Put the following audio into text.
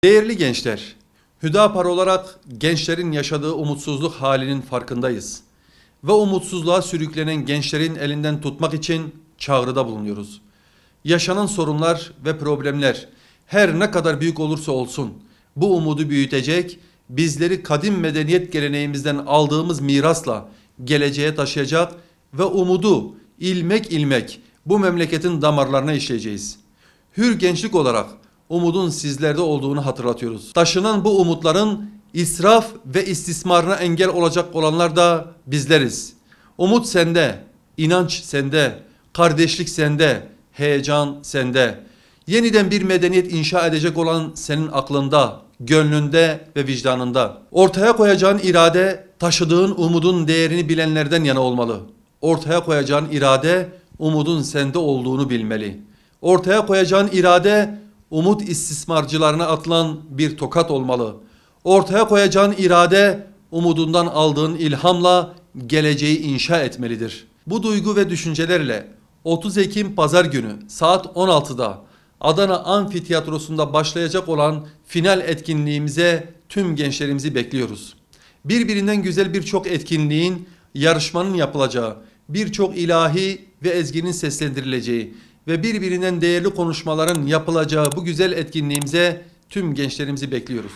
Değerli gençler, Hüdapar olarak gençlerin yaşadığı umutsuzluk halinin farkındayız. Ve umutsuzluğa sürüklenen gençlerin elinden tutmak için çağrıda bulunuyoruz. Yaşanan sorunlar ve problemler her ne kadar büyük olursa olsun bu umudu büyütecek, bizleri kadim medeniyet geleneğimizden aldığımız mirasla geleceğe taşıyacak ve umudu ilmek ilmek bu memleketin damarlarına işleyeceğiz. Hür gençlik olarak umudun sizlerde olduğunu hatırlatıyoruz. Taşınan bu umutların israf ve istismarına engel olacak olanlar da bizleriz. Umut sende, inanç sende, kardeşlik sende, heyecan sende. Yeniden bir medeniyet inşa edecek olan senin aklında, gönlünde ve vicdanında. Ortaya koyacağın irade, taşıdığın umudun değerini bilenlerden yana olmalı. Ortaya koyacağın irade, umudun sende olduğunu bilmeli. Ortaya koyacağın irade, umut istismarcılarına atılan bir tokat olmalı. Ortaya koyacağın irade, umudundan aldığın ilhamla geleceği inşa etmelidir. Bu duygu ve düşüncelerle 30 Ekim Pazar günü saat 16'da Adana Amfiteyatrosu'nda başlayacak olan final etkinliğimize tüm gençlerimizi bekliyoruz. Birbirinden güzel birçok etkinliğin, yarışmanın yapılacağı, birçok ilahi ve ezginin seslendirileceği ve birbirinden değerli konuşmaların yapılacağı bu güzel etkinliğimize tüm gençlerimizi bekliyoruz.